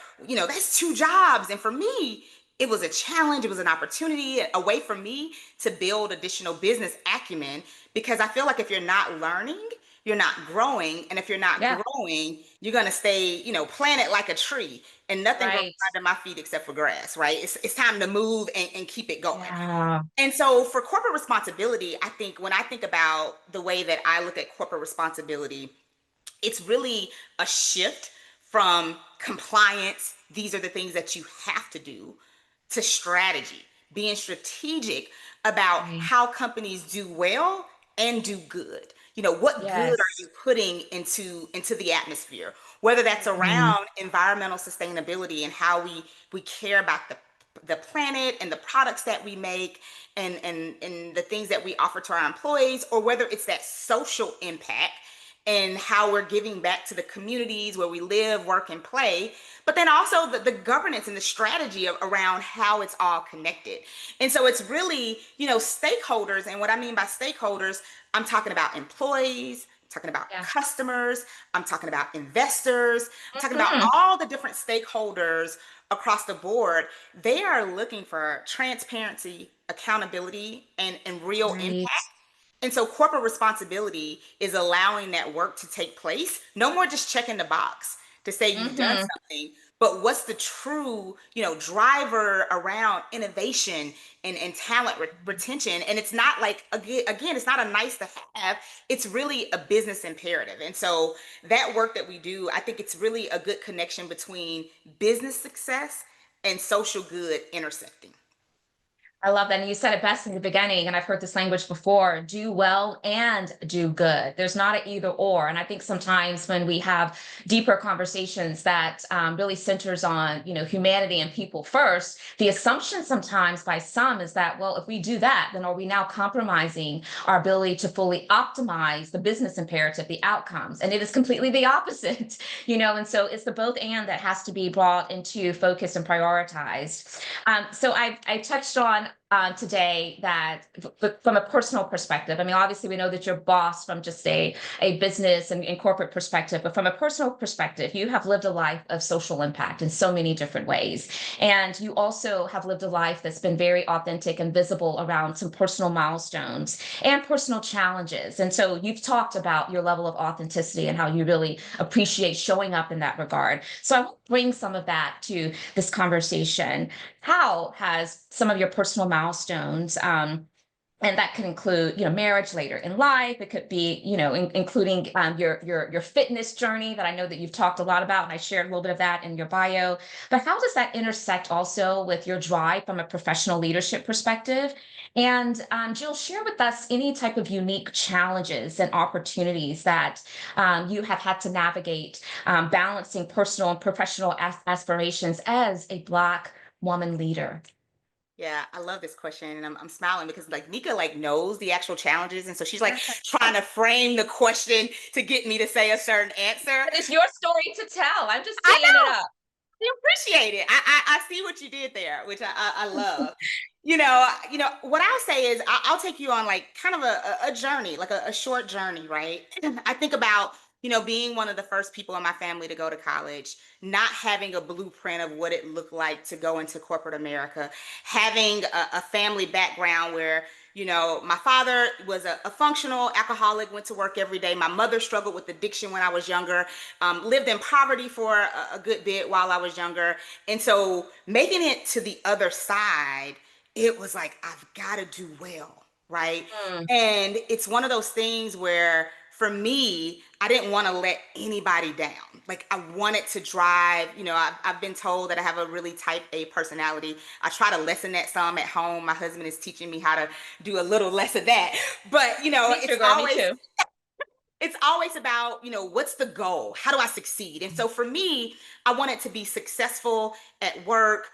that's two jobs. And for me, it was a challenge. It was an opportunity, a way for me to build additional business acumen because I feel like if you're not learning, you're not growing. And if you're not Yeah. growing, you're going to stay, planted like a tree and nothing grows Right. under my feet except for grass, right? It's time to move and keep it going. Yeah. And so for corporate responsibility, I think when I think about the way that I look at corporate responsibility, it's really a shift from compliance. These are the things that you have to do to strategy, being strategic about Right. how companies do well and do good. what good are you Yes. putting into the atmosphere, whether that's Mhm. around environmental sustainability and how we care about the planet and the products that we make and the things that we offer to our employees, or whether it's that social impact and how we're giving back to the communities where we live, work, and play, but then also the governance and the strategy around how it's all connected. And so it's really, stakeholders. And what I mean by stakeholders, I'm talking about employees, I'm talking about Yeah. customers, I'm talking about investors, I'm talking about Mhm. all the different stakeholders across the board. They are looking for transparency, accountability, and real impact. Right. And so corporate responsibility is allowing that work to take place. No more just checking the box to say you've done Mhm. something, but what's the true, driver around innovation and talent retention. And it's not like, again, it's not a nice to have, it's really a business imperative. And so that work that we do, I think it's really a good connection between business success and social good intersecting. I love that. And you said it best in the beginning, and I've heard this language before: do well and do good. There's not an either or. And I think sometimes when we have deeper conversations that really centers on, humanity and people first, the assumption sometimes by some is that, well, if we do that, then are we now compromising our ability to fully optimize the business imperative, the outcomes? And it is completely the opposite, and so it's the both and that has to be brought into focus and prioritized. So I touched on today that from a personal perspective, I mean, obviously we know that you're boss from just a business and corporate perspective, but from a personal perspective, you have lived a life of social impact in so many different ways. And you also have lived a life that's been very authentic and visible around some personal milestones and personal challenges. And so you've talked about your level of authenticity and how you really appreciate showing up in that regard. So I want to bring some of that to this conversation. How has some of your personal milestones, and that could include, marriage later in life. It could be, including your fitness journey that I know that you've talked a lot about, and I shared a little bit of that in your bio. But how does that intersect also with your drive from a professional leadership perspective? And Jill, share with us any type of unique challenges and opportunities that you have had to navigate, balancing personal and professional aspirations as a Black woman leader. Yeah, I love this question, and I'm smiling because like Nika like knows the actual challenges, and so she's like trying to frame the question to get me to say a certain answer. But it's your story to tell. I'm just I teeing it know, up. I appreciate it. I see what you did there, which I love. What I'll say is I'll take you on like kind of a journey, like a short journey, right? I think about, being one of the first people in my family to go to college, not having a blueprint of what it looked like to go into corporate America, having a family background where, my father was a functional alcoholic, went to work every day. My mother struggled with addiction when I was younger, lived in poverty for a good bit while I was younger. And so making it to the other side, it was like, I've got to do well, right? Mm, And it's one of those things where for me, I didn't want to let anybody down. Like I wanted to drive, I've been told that I have a really type A personality. I try to lessen that some at home. My husband is teaching me how to do a little less of that. But, me too, girl. Me too. it's always about, what's the goal? How do I succeed? And so for me, I wanted to be successful at work.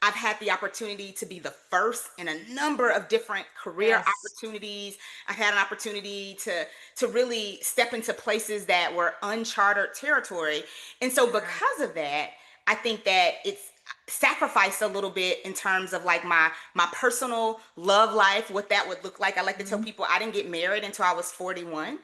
I've had the opportunity to be the first in a number of different career Yes. opportunities. I've had an opportunity to really step into places that were uncharted territory. And so Yeah. because of that, I think that it's sacrificed a little bit in terms of like my personal love life, what that would look like. I like to tell Mhm. people I didn't get married until I was 41.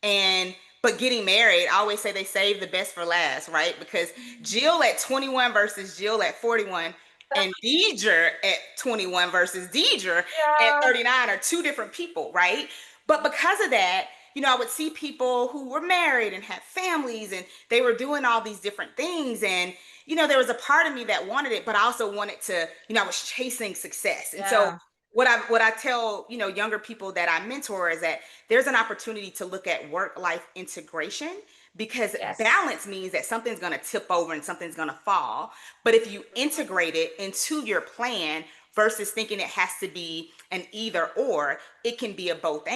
And but getting married, I always say they save the best for last, right? Because Jill at 21 versus Jill at 41 and Deidre at 21 versus Deidre at Yeah. 39 are two different people, right? But because of that, I would see people who were married and had families and they were doing all these different things. And, there was a part of me that wanted it, but I also wanted to, I was chasing success. And so Yeah. what I tell, younger people that I mentor is that there's an opportunity to look at work life integration, because Yes. balance means that something's going to tip over and something's going to fall. But if you Mhm. integrate it into your plan versus thinking it has to be an either or, it can be a both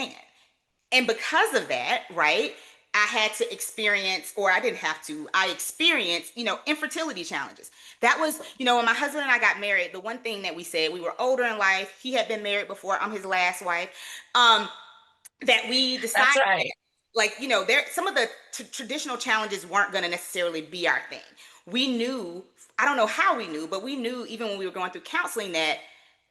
And because of that, right, I had to experience, or I didn't have to, I experienced, infertility challenges. That was, when my husband and I got married, the one thing that we said, we were older in life. He had been married before. I'm his last wife. Um, that we That's decided, right. like, there, some of the traditional challenges weren't going to necessarily be our thing. We knew, I don't know how we knew, but we knew even when we were going through counseling that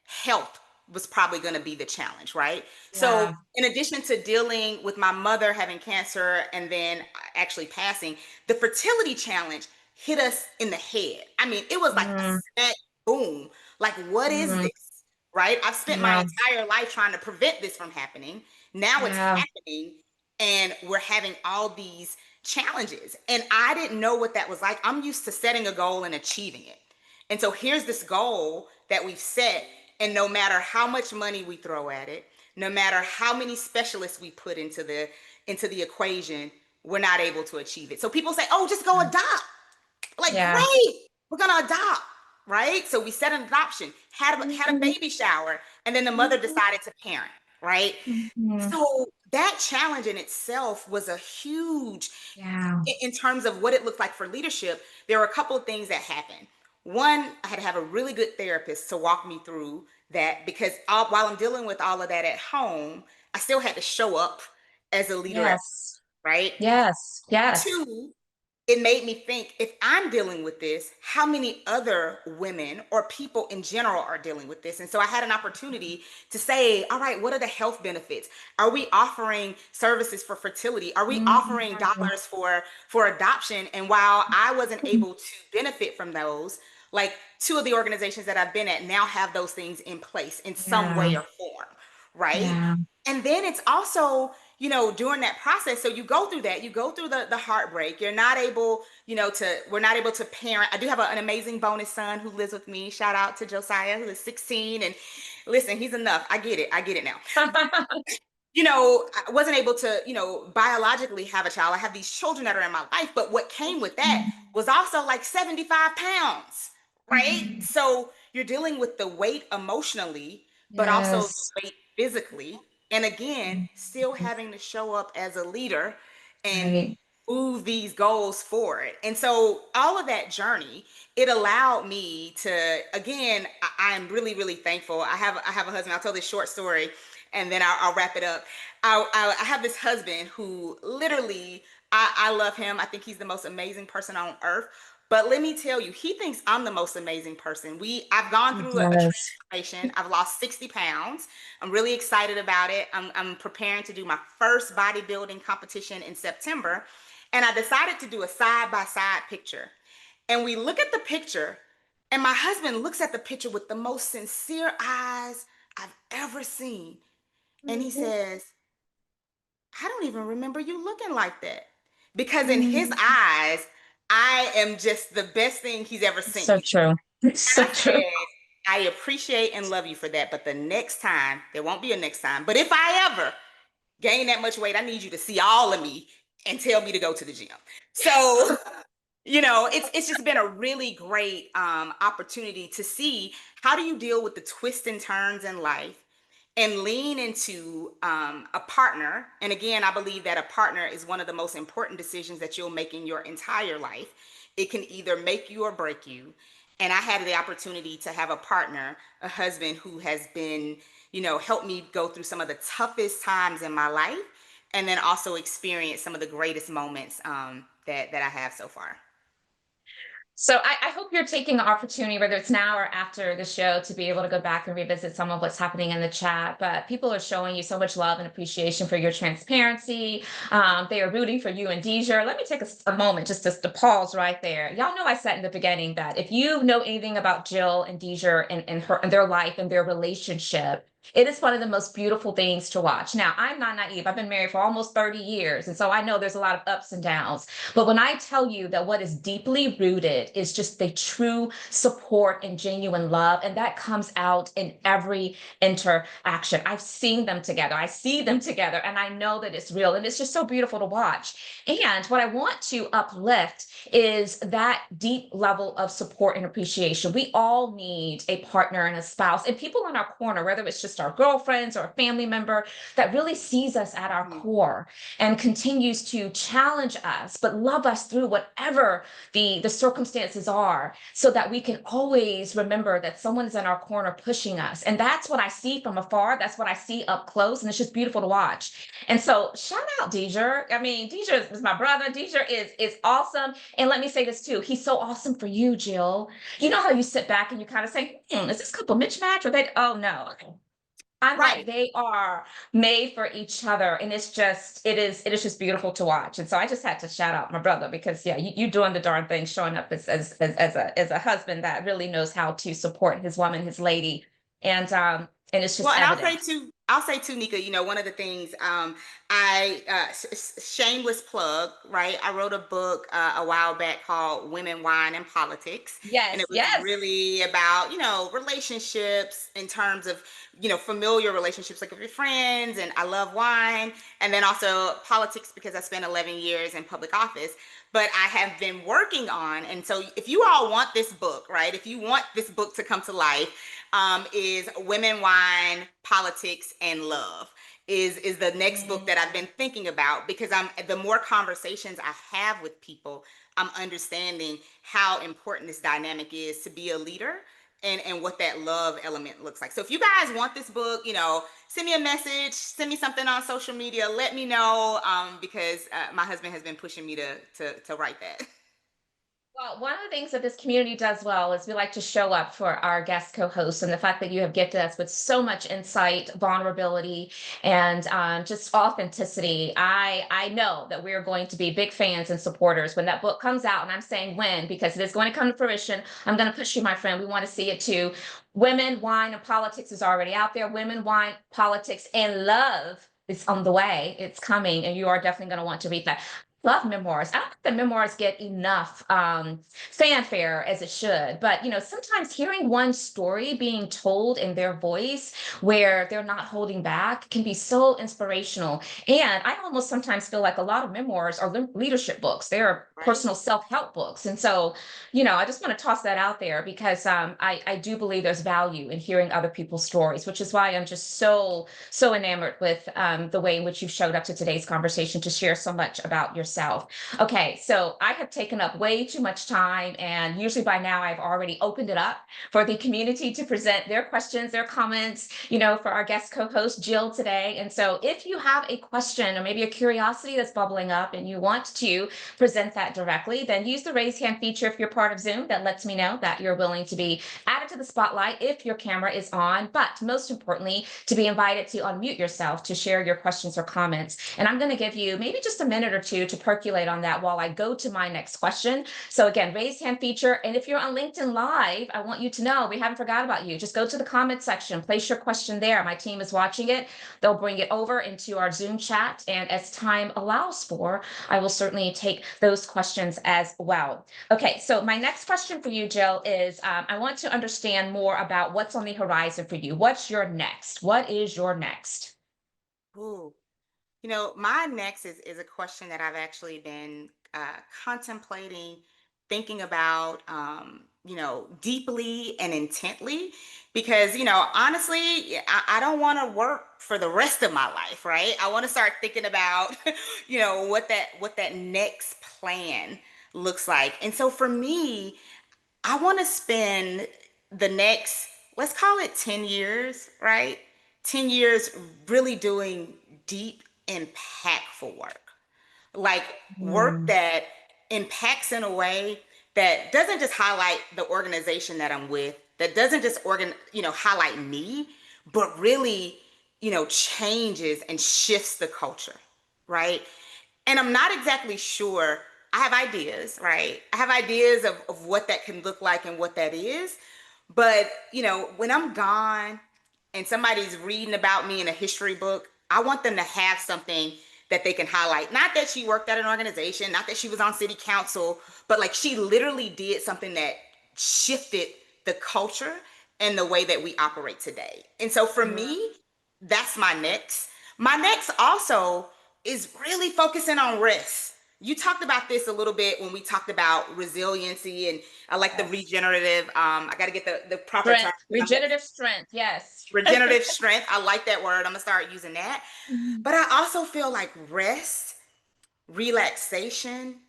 health was probably going to be the challenge, right? So, Yeah. in addition to dealing with my mother having cancer and then actually passing, the fertility challenge hit us in the head. I mean, it was like a Mm, set boom. Like, what is mm, this? Right? I've spent my yeah. entire life trying to prevent this from happening. Now it's Yeah. happening, and we're having all these challenges. And I didn't know what that was like. I'm used to setting a goal and achieving it. And so here's this goal that we've set, and no matter how much money we throw at it, no matter how many specialists we put into the equation, we're not able to achieve it. So people say, "Oh, just go adopt." Like, Yeah. great, we're gonna adopt, right? So we set an adoption, had a Mhm, baby shower, and then the mother mhm, decided to parent, right? mhm. So that challenge in itself was a huge, Yeah. in terms of what it looked like for leadership. There were a couple of things that happened. One, I had to have a really good therapist to walk me through that, because while I'm dealing with all of that at home, I still had to show up as a leader at, Yes. right? Yes. Yes. Two, it made me think, if I'm dealing with this, how many other women or people in general are dealing with this? And so I had an opportunity to say, all right, what are the health benefits? Are we offering services for fertility? Are we offering Mhm. dollars for adoption? And while I wasn't able to benefit from those, like, two of the organizations that I've been at now have those things in place in some Yeah. way or form, right? Yeah. And then it's also, during that process, so you go through that, you go through the heartbreak. You're not able, we're not able to parent. I do have an amazing bonus son who lives with me. Shout out to Josiah, who is 16. And listen, he's enough. I get it now. I wasn't able to, biologically have a child. I have these children that are in my life, but what came with that was also like 75 pounds, right? Mhm. So you're dealing with the weight emotionally, but also Yes. the weight physically. And again, Mhm. still having to show up as a leader and Right. move these goals forward. And so all of that journey, it allowed me to, again, I'm really, really thankful. I have a husband. I'll tell this short story and then I'll wrap it up. I have this husband who literally, I love him. I think he's the most amazing person on earth. But let me tell you, he thinks I'm the most amazing person. I've gone It through a does. transformation. I've lost 60 pounds. I'm really excited about it. I'm preparing to do my first bodybuilding competition in September. And I decided to do a side by side picture. And we look at the picture, and my husband looks at the picture with the most sincere eyes I've ever seen. And he Mhm. says, "I don't even remember you looking like that." Because in his Mhm. eyes, I am just the best thing he's ever It's seen so me. true. It's And so I true. said, "I appreciate and love you for that. But the next time, there won't be a next time. But if I ever gain that much weight, I need you to see all of me and tell me to go to the gym." So, it's just been a really great opportunity to see, how do you deal with the twists and turns in life and lean into a partner. And again, I believe that a partner is one of the most important decisions that you'll make in your entire life. It can either make you or break you. And I had the opportunity to have a partner, a husband who has been, helped me go through some of the toughest times in my life, and then also experience some of the greatest moments that I have so far. So I hope you're taking the opportunity, whether it's now or after the show, to be able to go back and revisit some of what's happening in the chat. But people are showing you so much love and appreciation for your transparency. They are rooting for you and Deezer. Let me take a moment just to pause right there. Y'all know I said in the beginning that if you know anything about Jill and Deezer and her and their life and their relationship, it is one of the most beautiful things to watch. Now, I'm not naive. I've been married for almost 30 years. And so I know there's a lot of ups and downs. But when I tell you that what is deeply rooted is just the true support and genuine love, and that comes out in every interaction. I've seen them together. I see them together, and I know that it's real. And it's just so beautiful to watch. And what I want to uplift is that deep level of support and appreciation. We all need a partner and a spouse and people in our corner, whether it's just our girlfriends or a family member that really sees us at our Mhm. core and continues to challenge us, but love us through whatever the circumstances are, so that we can always remember that someone is in our corner pushing us. And that's what I see from afar. That's what I see up close. And it's just beautiful to watch. And so shout out Deidre. I mean, Deidre is my brother. Deidre is awesome. And let me say this too. He's so awesome for you, Jill. You know how you sit back and you kind of say, is this couple mismatch? Or they, oh no. I'm like, Right. they are made for each other. And it is just beautiful to watch. And so I just had to shout out my brother because yeah, you doing the darn thing, showing up as a husband that really knows how to support his woman, his lady. And it's Well, just and evident. I'll say too, Nika, one of the things, shameless plug, right? I wrote a book a while back called Women, Wine, and Politics. And Yes, it was yes. really about, relationships in terms of, familiar relationships like with your friends. And I love wine. And then also politics because I spent 11 years in public office. But I have been working on, and so if you all want this book, right? If you want this book to come to life, is Women, Wine, Politics, and Love. Is the next book that I've been thinking about, because the more conversations I have with people, I'm understanding how important this dynamic is to be a leader, and what that love element looks like. So if you guys want this book, send me a message, send me something on social media, let me know, because my husband has been pushing me to write that. Well, one of the things that this community does well is we like to show up for our guest co-hosts, and the fact that you have gifted us with so much insight, vulnerability, and just authenticity. I know that we are going to be big fans and supporters when that book comes out, and I'm saying when because it is going to come to fruition. I'm going to push you, my friend. We want to see it too. Women, Wine, and Politics is already out there. Women, Wine, Politics, and Love is on the way. It's coming, and you are definitely going to want to read that. Love memoirs. I don't think that memoirs get enough fanfare as it should, but sometimes hearing one story being told in their voice where they're not holding back can be so inspirational. And I almost sometimes feel like a lot of memoirs are leadership books. They are Right. personal self-help books. And so, I just want to toss that out there because I do believe there's value in hearing other people's stories, which is why I'm just so enamored with the way in which you've showed up to today's conversation to share so much about yourself. Okay, so I have taken up way too much time, and usually by now I've already opened it up for the community to present their questions, their comments, for our guest co-host Jill today. And so if you have a question or maybe a curiosity that's bubbling up and you want to present that directly, then use the raise hand feature if you're part of Zoom. That lets me know that you're willing to be added to the spotlight if your camera is on, but most importantly, to be invited to unmute yourself to share your questions or comments. And I'm going to give you maybe just a minute or two to percolate on that while I go to my next question. So again, raise hand feature. And if you're on LinkedIn Live, I want you to know we haven't forgot about you. Just go to the comment section, place your question there. My team is watching it. They'll bring it over into our Zoom chat. And as time allows for, I will certainly take those questions as well. Okay, so my next question for you, Jill, is I want to understand more about what's on the horizon for you. What's your next? What is your next? Ooh. My next is a question that I've actually been contemplating, thinking about, deeply and intently, because, honestly, I don't want to work for the rest of my life, right? I want to start thinking about, what that next plan looks like. And so for me, I want to spend the next, let's call it 10 years, right? 10 years really doing deep, impactful work. Like work Mm, that impacts in a way that doesn't just highlight the organization that I'm with, that doesn't just highlight me, but really, changes and shifts the culture, right? And I'm not exactly sure. I have ideas, right? I have ideas of what that can look like and what that is. But, when I'm gone and somebody's reading about me in a history book, I want them to have something that they can highlight. Not that she worked at an organization, not that she was on city council, but like she literally did something that shifted the culture and the way that we operate today. And so for mm, me, that's my next. My next also is really focusing on rest. you talked about this a little bit when we talked about resiliency, and I like the Yes. regenerative. I got to get the proper term. Strength, regenerative strength. Yes. Regenerative strength. I like that word. I'm gonna start using that. Mhm. But I also feel like rest, relaxation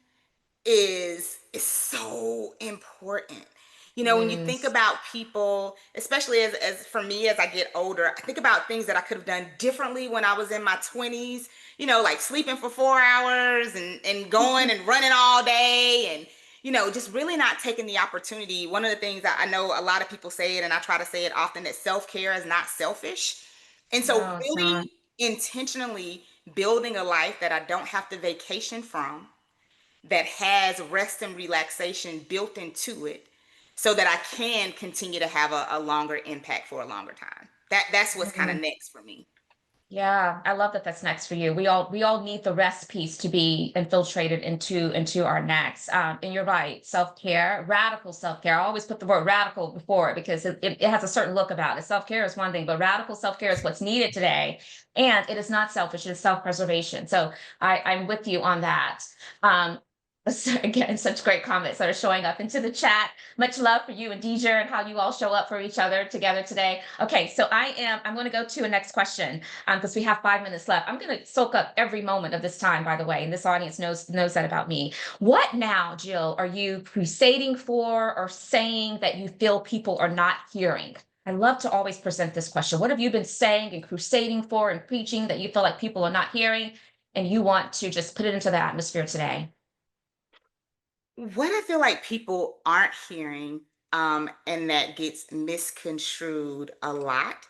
is so important. When you think Yes. about people, especially as for me as I get older, I think about things that I could have done differently when I was in my 20s, like sleeping for 4 hours and going and running all day and just really not taking the opportunity. One of the things that I know a lot of people say it, and I try to say it often, that self-care is not selfish. And so No, it's not. really intentionally building a life that I don't have to vacation from, that has rest and relaxation built into it, so that I can continue to have a longer impact for a longer time. That's what's kind of Mm. next for me. Yeah, I love that that's next for you. We all need the rest piece to be infiltrated into our next. And you're right, self-care, radical self-care. I always put the word radical before it because it has a certain look about it. Self-care is one thing, but radical self-care is what's needed today. And it is not selfish, it is self-preservation. So I'm with you on that. Um, so again, such great comments that are showing up into the chat. Much love for you and Deezer and how you all show up for each other together today. Okay, so I'm going to go to a next question because we have 5 minutes left. I'm going to soak up every moment of this time, by the way, and this audience knows that about me. What now, Jill, are you crusading for or saying that you feel people are not hearing? I love to always present this question. What have you been saying and crusading for and preaching that you feel like people are not hearing and you want to just put it into the atmosphere today? What I feel like people aren't hearing, and that gets misconstrued a lot,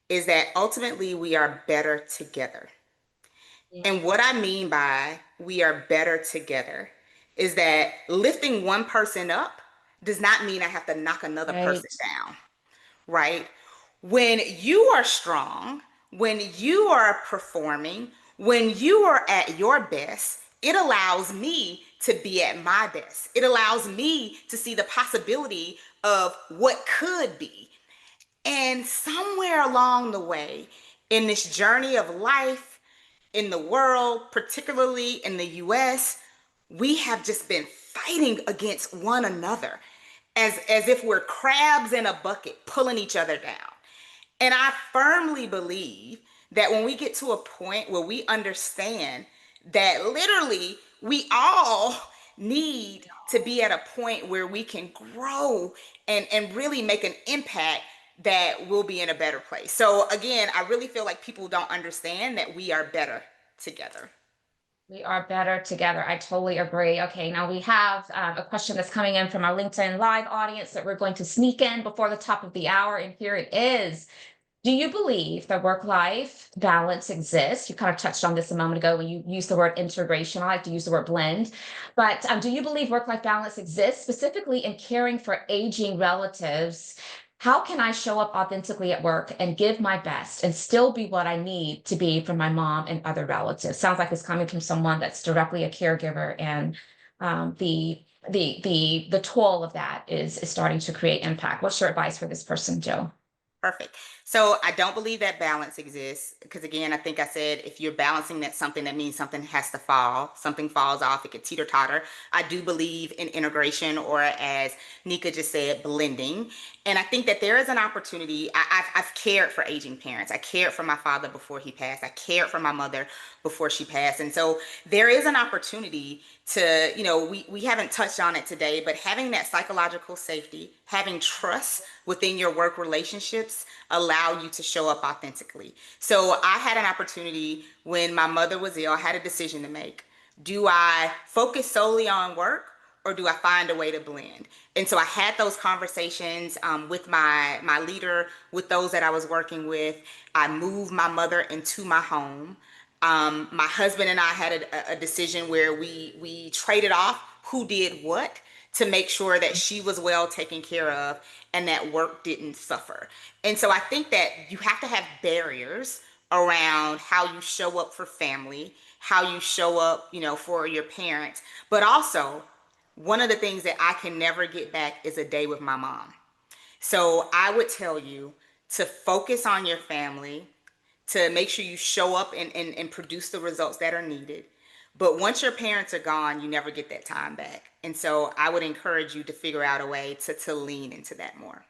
is that ultimately we are better together. And what I mean by we are better together is that lifting one person up does not mean I have to knock another person Right. down, right? When you are strong, when you are performing, when you are at your best, it allows me to be at my best. It allows me to see the possibility of what could be. And somewhere along the way, in this journey of life, in the world, particularly in the US, we have just been fighting against one another as if we're crabs in a bucket pulling each other down. And I firmly believe that when we get to a point where we understand that literally we all need to be at a point where we can grow and really make an impact, that we'll be in a better place. So again, I really feel like people don't understand that we are better together. We are better together. I totally agree. Okay, now we have a question that's coming in from our LinkedIn Live audience that we're going to sneak in before the top of the hour. And here it is. Do you believe that work-life balance exists? You kind of touched on this a moment ago when you used the word integration. I like to use the word blend. But do you believe work-life balance exists, specifically in caring for aging relatives? How can I show up authentically at work and give my best and still be what I need to be for my mom and other relatives? Sounds like it's coming from someone that's directly a caregiver, and the toll of that is starting to create impact. What's your advice for this person, Joe? Perfect. So I don't believe that balance exists because, again, I think I said if you're balancing that something, that means something has to fall. Something falls off, it could teeter totter. I do believe in integration, or as Nika just said, blending. And I think that there is an opportunity. I've cared for aging parents. I cared for my father before he passed. I cared for my mother before she passed. And so there is an opportunity to, we haven't touched on it today, but having that psychological safety, having trust within your work relationships allow you to show up authentically. So I had an opportunity when my mother was ill. I had a decision to make. Do I focus solely on work, or do I find a way to blend? And so I had those conversations with my leader, with those that I was working with. I moved my mother into my home. My husband and I had a decision where we traded off who did what to make sure that she was well taken care of and that work didn't suffer. And so I think that you have to have barriers around how you show up for family, how you show up, for your parents. But also, one of the things that I can never get back is a day with my mom. So I would tell you to focus on your family, to make sure you show up and produce the results that are needed. But once your parents are gone, you never get that time back. And so I would encourage you to figure out a way to lean into that more.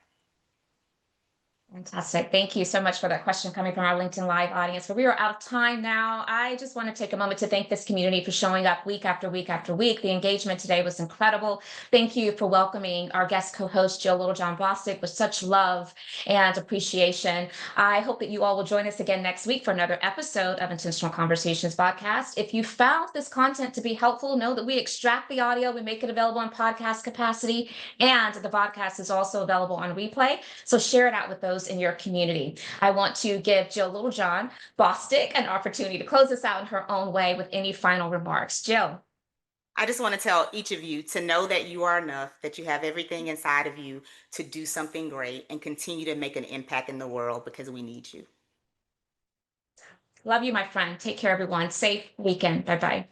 Fantastic. Thank you so much for that question coming from our LinkedIn Live audience. But we are out of time now. I just want to take a moment to thank this community for showing up week after week after week. The engagement today was incredible. Thank you for welcoming our guest co-host, Jill Littlejohn Bostick, with such love and appreciation. I hope that you all will join us again next week for another episode of Intentional Conversations podcast. If you found this content to be helpful, know that we extract the audio, we make it available in podcast capacity, and the podcast is also available on replay. So share it out with those in your community. I want to give Jill Littlejohn Bostick an opportunity to close us out in her own way with any final remarks. Jill. I just want to tell each of you to know that you are enough, that you have everything inside of you to do something great and continue to make an impact in the world because we need you. Love you, my friend. Take care, everyone. Safe weekend. Bye bye.